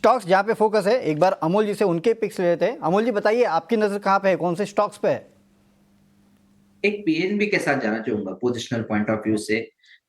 Stocks जहाँ पे focus है, एक बार अमोल जी से उनके पिक्स ले लेते हैं। अमोल जी बताइए, आपकी नजर कहाँ पे है, कौन से स्टॉक्स पे है? एक पीएनबी के साथ जाना चाहूंगा पोजिशनल पॉइंट ऑफ व्यू से।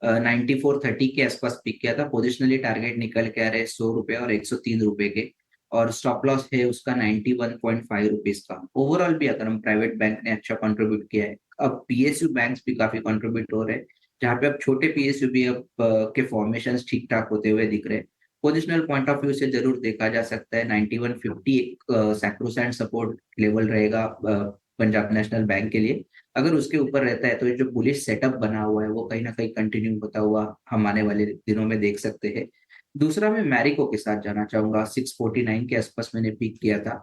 9430 के आसपास पिक किया था। पोजिशनली टारगेट निकल के आ रहे 100 रुपए और 103 रुपए के, और स्टॉप लॉस है उसका 91.5 रुपीज का। ओवरऑल भी अगर हम प्राइवेट बैंक ने अच्छा कंट्रीब्यूट किया है, अब पीएसयू बैंक्स भी काफी कंट्रीब्यूट हो रहे हैं, जहाँ पे अब छोटे पीएसयू भी अब के फॉर्मेशन ठीक ठाक होते हुए दिख रहे हैं। पोजिशनल पॉइंट ऑफ व्यू से जरूर देखा जा सकता है 9150 एक सैक्रोसैंट सपोर्ट लेवल रहेगा पंजाब नेशनल बैंक के लिए। अगर उसके ऊपर रहता है तो ये जो बुलिश सेटअप बना हुआ है वो कहीं ना कहीं कंटिन्यू होता हुआ हम आने वाले दिनों में देख सकते हैं। दूसरा, मैं मैरिको के साथ जाना चाहूंगा। 649 के आसपास मैंने पिक किया था।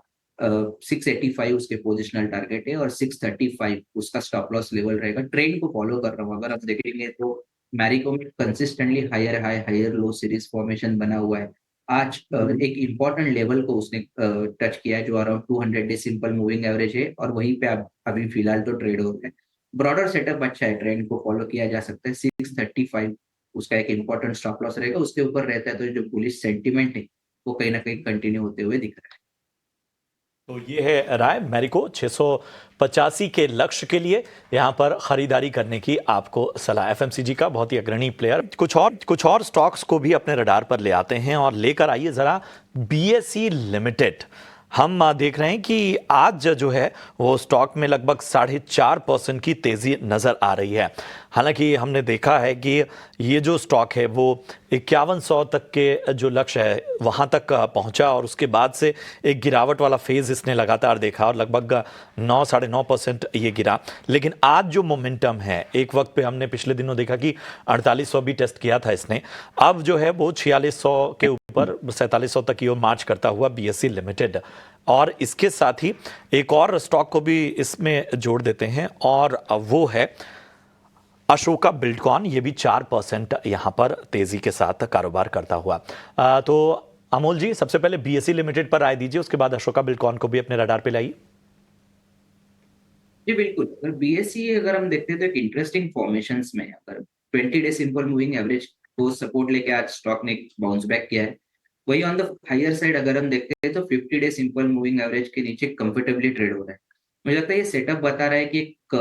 685 उसके पोजिशनल टारगेट है और 635 उसका स्टॉप लॉस लेवल रहेगा। ट्रेंड को फॉलो कर रहा हूँ। अगर आप देखेंगे तो मैरिको में consistently higher high higher low series formation बना हुआ है। आज एक इंपॉर्टेंट लेवल को उसने टच किया है जो around 200 day simple moving average है, और वहीं पे आप अभी फिलहाल तो ट्रेड हो रहा है। ब्रॉडर सेटअप अच्छा है, ट्रेंड को फॉलो किया जा सकता है। 635 उसका एक इंपॉर्टेंट स्टॉप लॉस रहेगा। उसके ऊपर रहता है तो जो बुलिश सेंटिमेंट है वो कहीं ना कहीं कंटिन्यू होते हुए दिख रहा है। तो ये है राय मैरिको 685 के लक्ष्य के लिए यहां पर खरीदारी करने की आपको सलाह। एफएमसीजी का बहुत ही अग्रणी प्लेयर। कुछ और स्टॉक्स को भी अपने रडार पर ले आते हैं और लेकर आइए जरा बीएसई लिमिटेड। हम देख रहे हैं कि आज जो है वो स्टॉक में लगभग 4.5% की तेजी नजर आ रही है। हालांकि हमने देखा है कि ये जो स्टॉक है वो 5100 तक के जो लक्ष्य है वहां तक पहुंचा, और उसके बाद से एक गिरावट वाला फेज इसने लगातार देखा और लगभग 9-9.5% ये गिरा। लेकिन आज जो मोमेंटम है, एक वक्त पे हमने पिछले दिनों देखा कि 4800 भी टेस्ट किया था इसने, अब जो है वो 4600 के ऊपर 4700 तक ये मार्च करता हुआ बीएसई लिमिटेड। और इसके साथ ही एक और स्टॉक को भी इसमें जोड़ देते हैं और वो है अशोका बिल्डकॉन। ये भी 4% यहां पर तेजी के साथ कारोबार करता हुआ। तो अमोल जी, सबसे पहले बीएसई लिमिटेड पर राय दीजिए, उसके बाद अशोका बिल्डकॉन को भी अपने रडार पे लाइए। जी बिल्कुल। अगर बीएससी अगर हम देखते हैं तो एक इंटरेस्टिंग फॉर्मेशंस में अगर 20 डे सिंपल मूविंग एवरेज को सपोर्ट लेके आज स्टॉक ने बाउंस बैक किया है। वही ऑन द हायर साइड अगर हम देखते हैं तो 50 डे सिंपल मूविंग एवरेज के नीचे कंफर्टेबली ट्रेड हो रहा है। मुझे लगता है ये सेटअप बता रहा है कि एक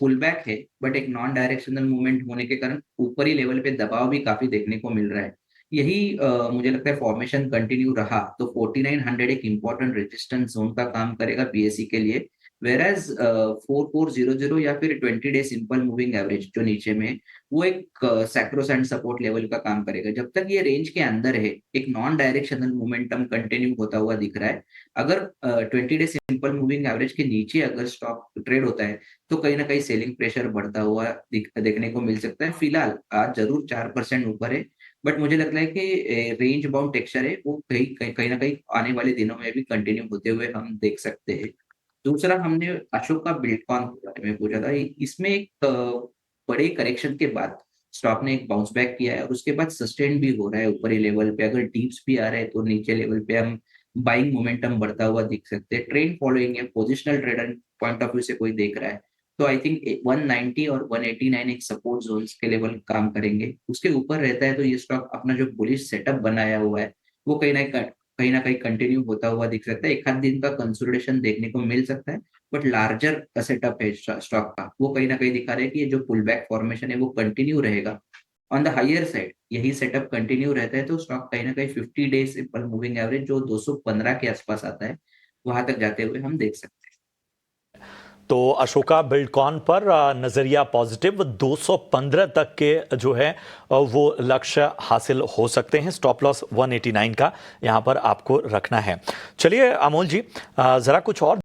पुल बैक है, बट एक नॉन डायरेक्शनल मूवमेंट होने के कारण ऊपरी लेवल पे दबाव भी काफी देखने को मिल रहा है। यही मुझे लगता है फॉर्मेशन कंटिन्यू रहा तो 4900 एक इंपॉर्टेंट रेजिस्टेंस जोन का काम करेगा बीएससी के लिए। वेराज 4400 या फिर 20 डे सिंपल मूविंग एवरेज जो नीचे में है, वो एक सैक्रोसेंट सपोर्ट लेवल का काम करेगा। जब तक ये रेंज के अंदर है, एक नॉन डायरेक्शनल मोमेंटम कंटिन्यू होता हुआ दिख रहा है। अगर 20 डे सिंपल मूविंग एवरेज के नीचे अगर स्टॉक ट्रेड होता है तो कहीं ना कहीं सेलिंग प्रेशर बढ़ता हुआ देखने को मिल सकता है। फिलहाल आज जरूर 4% ऊपर है, बट मुझे लगता है कि रेंज बाउंड टेक्सचर है वो कहीं ना कहीं आने वाले दिनों में भी कंटिन्यू होते हुए हम देख सकते हैं। दूसरा, हमने अशोक का बिल्डकॉन के बारे में पूछा था। इसमें एक बड़े करेक्शन के बाद स्टॉक ने एक बाउंस बैक किया है और उसके बाद सस्टेन भी हो रहा है ऊपरी लेवल पे। अगर डीप्स भी आ रहे हैं तो नीचे लेवल पे हम बाइंग मोमेंटम बढ़ता हुआ दिख सकते हैं। ट्रेंड फॉलोइंग है, positional trader point of view से कोई देख रहा है तो आई थिंक 190 और 189 एक सपोर्ट जोन्स के लेवल काम करेंगे। उसके ऊपर रहता है तो ये स्टॉक अपना जो बुलिश सेटअप बनाया हुआ है वो कहीं ना कहीं कंटिन्यू होता हुआ दिख सकता है। एक आध दिन का कंसोलिडेशन देखने को मिल सकता है, बट लार्जर सेटअप है स्टॉक का वो कहीं ना कहीं दिखा रहा है कि ये जो पुल बैक फॉर्मेशन है वो कंटिन्यू रहेगा। ऑन द हायर साइड यही सेटअप कंटिन्यू रहता है तो स्टॉक कहीं ना कहीं 50 डेज सिंपल मूविंग एवरेज जो 215 के आसपास आता है वहां तक जाते हुए हम देख सकते हैं। तो अशोका बिल्डकॉन पर नजरिया पॉजिटिव, 215 तक के जो है वो लक्ष्य हासिल हो सकते हैं। स्टॉप लॉस 189 का यहां पर आपको रखना है। चलिए अमोल जी, जरा कुछ और